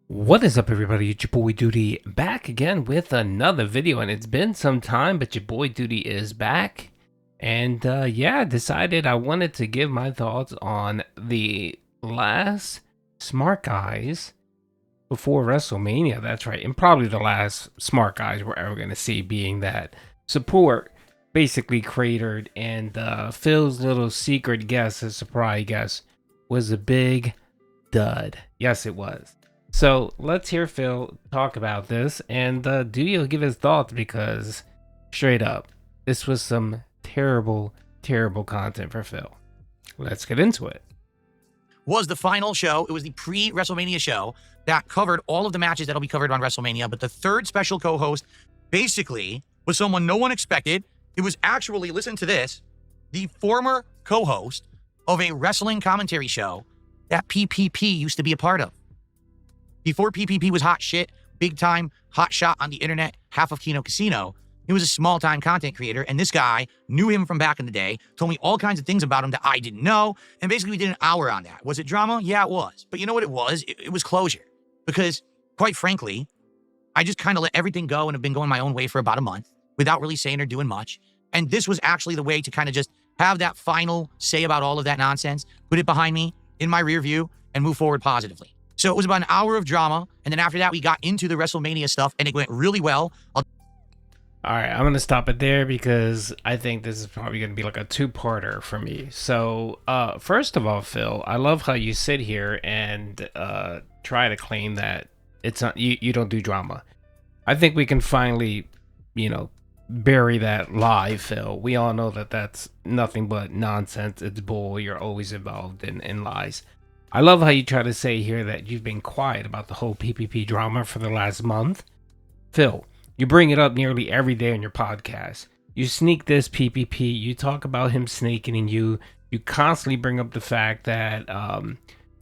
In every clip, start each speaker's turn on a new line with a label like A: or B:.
A: What is up, everybody? It's your boy Doody back again with another video, and it's been some time, but your boy Doody is back. And yeah, decided I wanted to give my thoughts on the last Smart Guys before WrestleMania. That's right, and probably the last Smart Guys we're ever gonna see, being that support basically cratered, and Phil's little secret guess, a surprise guess, was a big dud. Yes, it was. So let's hear Phil talk about this, and Dewey will give his thoughts, because straight up, this was some terrible, terrible content for Phil. Let's get into it.
B: Was the final show. It was the pre-WrestleMania show that covered all of the matches that'll be covered on WrestleMania. But the third special co-host basically was someone no one expected. It was actually, listen to this, the former co-host of a wrestling commentary show that PPP used to be a part of. Before PPP was hot shit, big time, hot shot on the internet, half of Kino Casino, he was a small-time content creator, and this guy knew him from back in the day, told me all kinds of things about him that I didn't know, and basically we did an hour on that. Was it drama? Yeah, it was. But you know what it was? It was closure. Because, quite frankly, I just kind of let everything go and have been going my own way for about a month without really saying or doing much. And this was actually the way to kind of just have that final say about all of that nonsense, put it behind me, in my rear view, and move forward positively. So it was about an hour of drama, and then after that, we got into the WrestleMania stuff, and it went really well.
A: All right, I'm going to stop it there, because I think this is probably going to be like a two-parter for me. So, first of all, Phil, I love how you sit here and try to claim that it's not, you don't do drama. I think we can finally, bury that lie, Phil. We all know that that's nothing but nonsense. It's bull. You're always involved in lies. I love how you try to say here that you've been quiet about the whole PPP drama for the last month. Phil, you bring it up nearly every day on your podcast. You sneak this PPP. You talk about him snaking in you. You constantly bring up the fact that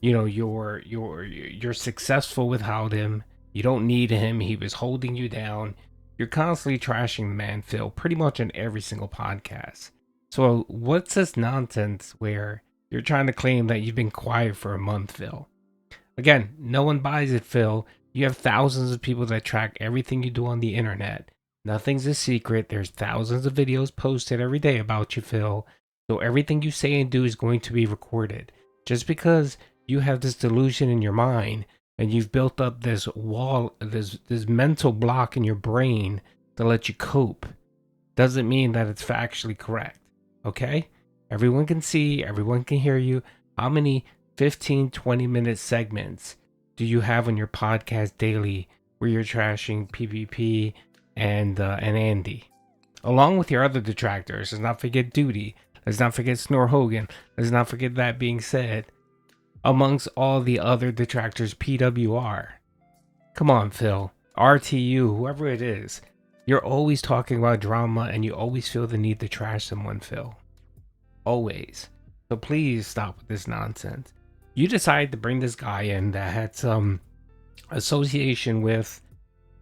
A: you're successful without him. You don't need him. He was holding you down. You're constantly trashing the man, Phil, pretty much on every single podcast. So what's this nonsense where you're trying to claim that you've been quiet for a month, Phil? Again, no one buys it, Phil. You have thousands of people that track everything you do on the internet. Nothing's a secret. There's thousands of videos posted every day about you, Phil. So everything you say and do is going to be recorded. Just because you have this delusion in your mind and you've built up this wall, this mental block in your brain to let you cope, doesn't mean that it's factually correct. Okay? Everyone can see, everyone can hear you. How many 15, 20-minute segments do you have on your podcast daily where you're trashing PPP and Andy, along with your other detractors? Let's not forget Doody. Let's not forget Snore Hogan. Let's not forget, that being said, amongst all the other detractors, PWR. Come on, Phil. RTU, whoever it is. You're always talking about drama, and you always feel the need to trash someone, Phil. Always. So please stop with this nonsense. You decided to bring this guy in that had some association with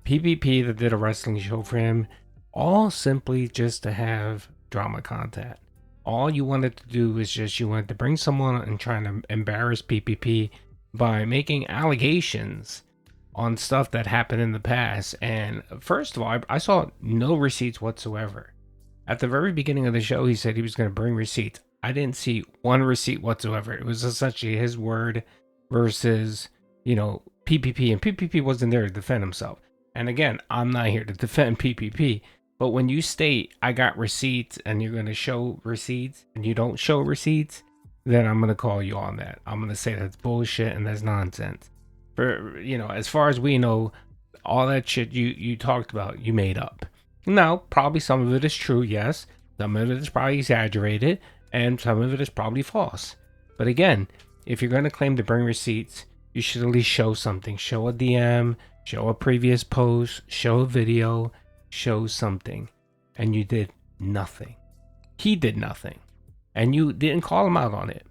A: PPP that did a wrestling show for him, all simply just to have drama content. All you wanted to do was you wanted to bring someone and trying to embarrass PPP by making allegations on stuff that happened in the past. And first of all, I saw no receipts whatsoever. At the very beginning of the show, he said he was going to bring receipts. I didn't see one receipt whatsoever. It was essentially his word versus, PPP. And PPP wasn't there to defend himself. And again, I'm not here to defend PPP. But when you state, I got receipts, and you're going to show receipts, and you don't show receipts, then I'm going to call you on that. I'm going to say that's bullshit and that's nonsense. For, as far as we know, all that shit you talked about, you made up. Now, probably some of it is true, yes. Some of it is probably exaggerated, and some of it is probably false. But again, if you're going to claim to bring receipts, you should at least show something. Show a DM, show a previous post, show a video, show something. And you did nothing. He did nothing. And you didn't call him out on it.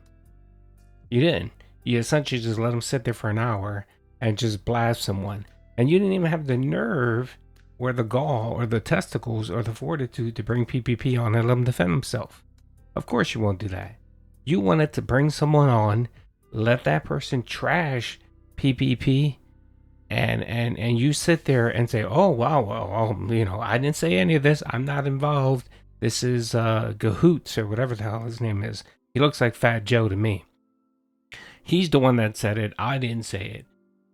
A: You didn't. You essentially just let him sit there for an hour and just blast someone. And you didn't even have the nerve or the gall or the testicles or the fortitude to bring PPP on and let him defend himself. Of course you won't do that. You wanted to bring someone on, let that person trash PPP, and you sit there and say, oh wow, well, I didn't say any of this, I'm not involved, this is Gahoots or whatever the hell his name is. He looks like Fat Joe to me. He's the one that said it, I didn't say it.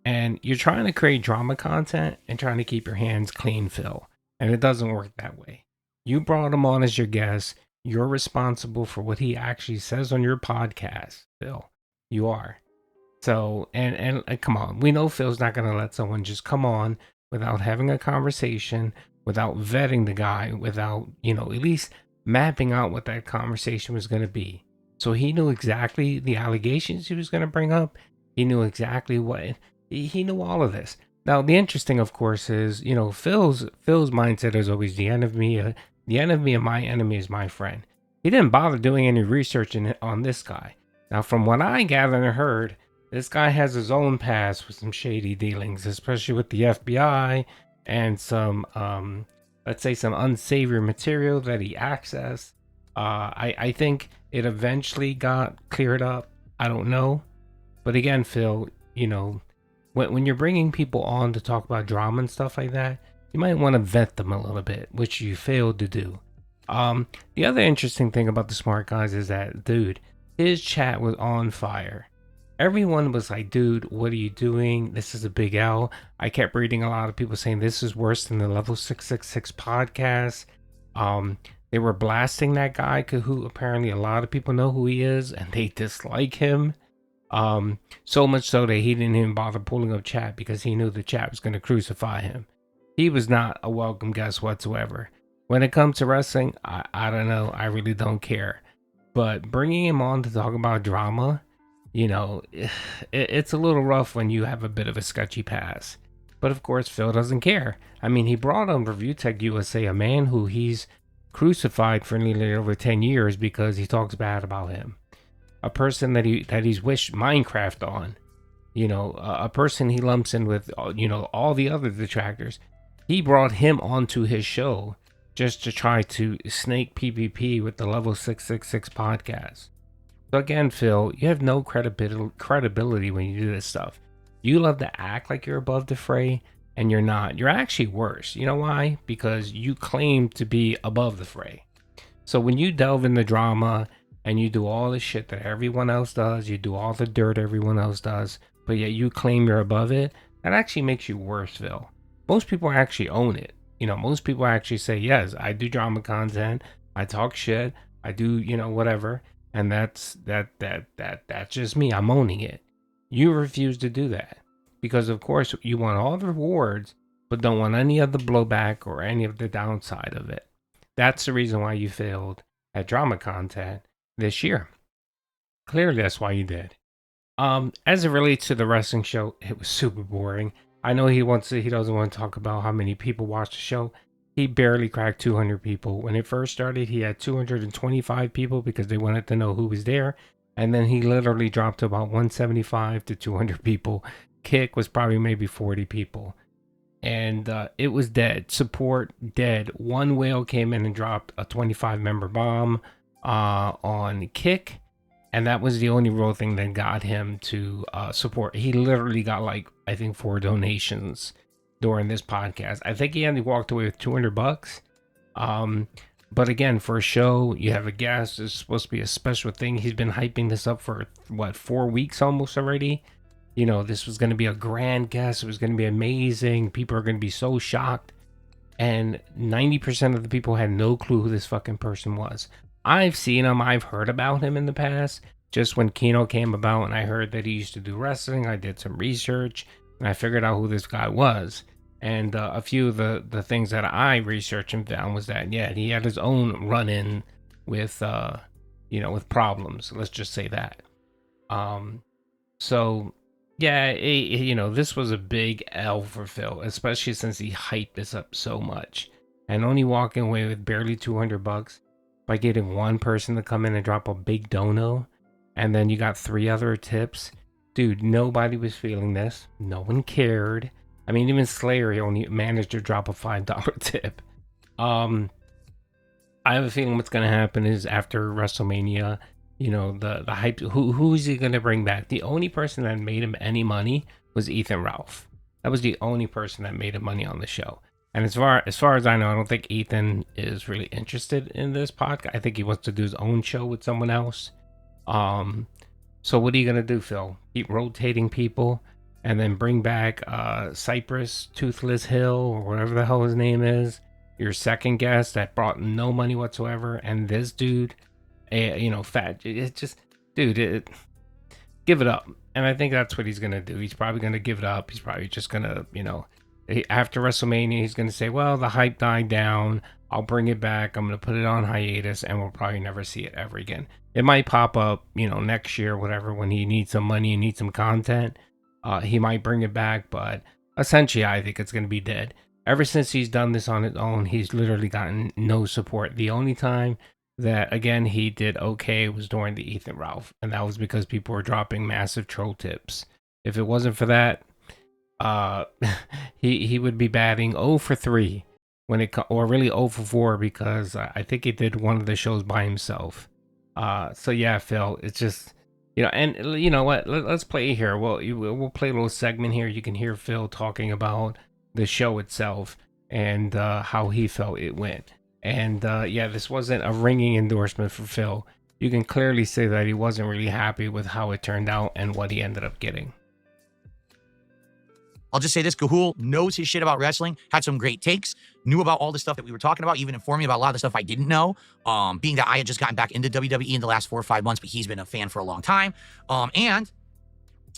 A: And you're trying to create drama content and trying to keep your hands clean, Phil, and it doesn't work that way. You brought him on as your guest, you're responsible for what he actually says on your podcast, Phil. You are. So, and come on, we know Phil's not going to let someone just come on without having a conversation, without vetting the guy, without, at least mapping out what that conversation was going to be. So he knew exactly the allegations he was going to bring up. He knew exactly what, he knew all of this. Now, the interesting, of course, is, Phil's mindset is always the enemy of my enemy is my friend. He didn't bother doing any research on this guy. Now, from what I gathered and heard, this guy has his own past with some shady dealings, especially with the FBI and some, let's say, some unsavory material that he accessed. I think it eventually got cleared up. I don't know. But again, Phil, when you're bringing people on to talk about drama and stuff like that, you might want to vet them a little bit, which you failed to do. The other interesting thing about the Smark guys is that, dude, his chat was on fire. Everyone was like, dude, what are you doing? This is a big L. I kept reading a lot of people saying this is worse than the Level 666 podcast. They were blasting that guy who apparently a lot of people know who he is and they dislike him. So much so that he didn't even bother pulling up chat because he knew the chat was going to crucify him. He was not a welcome guest whatsoever. When it comes to wrestling, I don't know. I really don't care. But bringing him on to talk about drama, it's a little rough when you have a bit of a sketchy past. But of course, Phil doesn't care. I mean, he brought on Review Tech USA, a man who he's crucified for nearly over 10 years because he talks bad about him. A person that he's wished Minecraft on. A person he lumps in with, all the other detractors. He brought him onto his show just to try to snake PvP with the Level 666 podcast. So again, Phil, you have no credibility when you do this stuff. You love to act like you're above the fray, and you're not. You're actually worse. You know why? Because you claim to be above the fray. So when you delve in the drama and you do all the shit that everyone else does, you do all the dirt everyone else does, but yet you claim you're above it, that actually makes you worse, Phil. Most people actually own it. Most people actually say, yes, I do drama content, I talk shit, I do, whatever. And that's just me. I'm owning it. You refuse to do that because, of course, you want all the rewards, but don't want any of the blowback or any of the downside of it. That's the reason why you failed at drama content this year. Clearly, that's why you did. As it relates to the wrestling show, it was super boring. I know he doesn't want to talk about how many people watched the show. He barely cracked 200 people. When it first started, he had 225 people because they wanted to know who was there. And then he literally dropped to about 175 to 200 people. Kick was probably maybe 40 people. And it was dead. Support dead. One whale came in and dropped a 25-member bomb on Kick. And that was the only real thing that got him to support. He literally got I think 4 donations during this podcast. I think he only walked away with $200. But again, for a show, you have a guest. It's supposed to be a special thing. He's been hyping this up for 4 weeks almost already. This was going to be a grand guest. It was going to be amazing. People are going to be so shocked. And 90% of the people had no clue who this fucking person was. I've seen him. I've heard about him in the past. Just when Kino came about and I heard that he used to do wrestling, I did some research and I figured out who this guy was. And a few of the things that I researched and found was that, yeah, he had his own run-in with, with problems. Let's just say that. So, yeah, this was a big L for Phil, especially since he hyped this up so much. And only walking away with barely $200 by getting one person to come in and drop a big dono. And then you got 3 other tips. Dude, nobody was feeling this. No one cared. I mean, even Slayer only managed to drop a $5 tip. I have a feeling what's going to happen is after WrestleMania, the hype. Who is he going to bring back? The only person that made him any money was Ethan Ralph. That was the only person that made money on the show. And as far as I know, I don't think Ethan is really interested in this podcast. I think he wants to do his own show with someone else. So what are you gonna do, Phil? Keep rotating people, and then bring back Cypress Toothless Hill or whatever the hell his name is, your second guest that brought no money whatsoever, and this dude, fat. It's just, dude, give it up. And I think that's what he's gonna do. He's probably gonna give it up. He's probably just gonna, after WrestleMania, he's gonna say, "Well, the hype died down. I'll bring it back. I'm gonna put it on hiatus, and we'll probably never see it ever again." It might pop up, next year, whatever, when he needs some money and needs some content. He might bring it back, but essentially, I think it's gonna be dead. Ever since he's done this on his own, he's literally gotten no support. The only time that, again, he did okay was during the Ethan Ralph, and that was because people were dropping massive troll tips. If it wasn't for that, he would be batting 0 for 3 or really 0 for 4, because I think he did one of the shows by himself. So yeah, Phil, it's just, and you know what? Let's play here. We'll play a little segment here. You can hear Phil talking about the show itself and how he felt it went. And yeah, this wasn't a ringing endorsement for Phil. You can clearly say that he wasn't really happy with how it turned out and what he ended up getting.
B: I'll just say this, Gahul knows his shit about wrestling, had some great takes, knew about all the stuff that we were talking about, even informed me about a lot of the stuff I didn't know, being that I had just gotten back into WWE in the last 4 or 5 months, but he's been a fan for a long time. And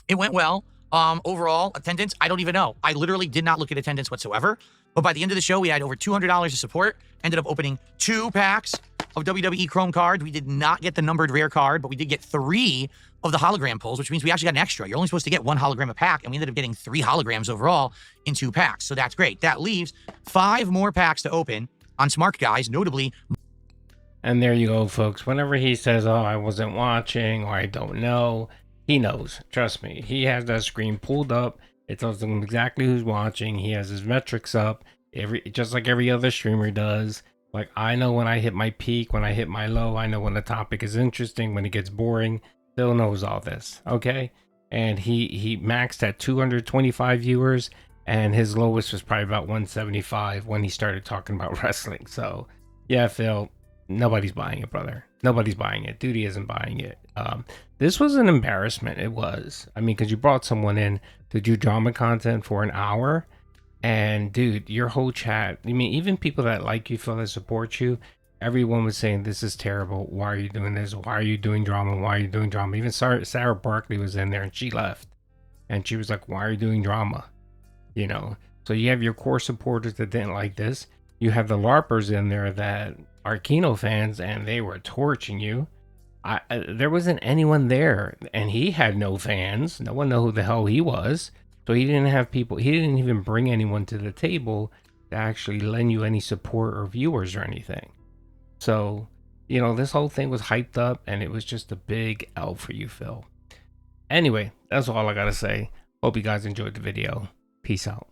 B: it went well. Overall, attendance, I don't even know. I literally did not look at attendance whatsoever. But by the end of the show, we had over $200 of support, ended up opening 2 packs of WWE Chrome cards. We did not get the numbered rare card, but we did get 3 of the hologram pulls, which means we actually got an extra. You're only supposed to get 1 hologram a pack, and we ended up getting 3 holograms overall in 2 packs. So that's great. That leaves 5 more packs to open on Smark, guys, notably.
A: And there you go, folks. Whenever he says, "Oh, I wasn't watching," or "I don't know," he knows. Trust me. He has that screen pulled up. It tells him exactly who's watching. He has his metrics up, just like every other streamer does. Like, I know when I hit my peak, when I hit my low. I know when the topic is interesting, when it gets boring. Phil knows all this, okay? And he maxed at 225 viewers, and his lowest was probably about 175 when he started talking about wrestling. So, yeah, Phil, nobody's buying it, brother. Nobody's buying it. Doody isn't buying it. This was an embarrassment. It was. I mean, because you brought someone in to do drama content for an hour, and dude, your whole chat, I mean, even people that like you, Phil, that support you, everyone was saying, "This is terrible. Why are you doing this? Why are you doing drama? Why are you doing drama?" Even Sarah Barkley was in there, and she left. And she was like, "Why are you doing drama?" So you have your core supporters that didn't like this. You have the LARPers in there that are Kino fans, and they were torching you. There wasn't anyone there, and he had no fans. No one knew who the hell he was. So he didn't have people. He didn't even bring anyone to the table to actually lend you any support or viewers or anything. So, this whole thing was hyped up, and it was just a big L for you, Phil. Anyway, that's all I gotta say. Hope you guys enjoyed the video. Peace out.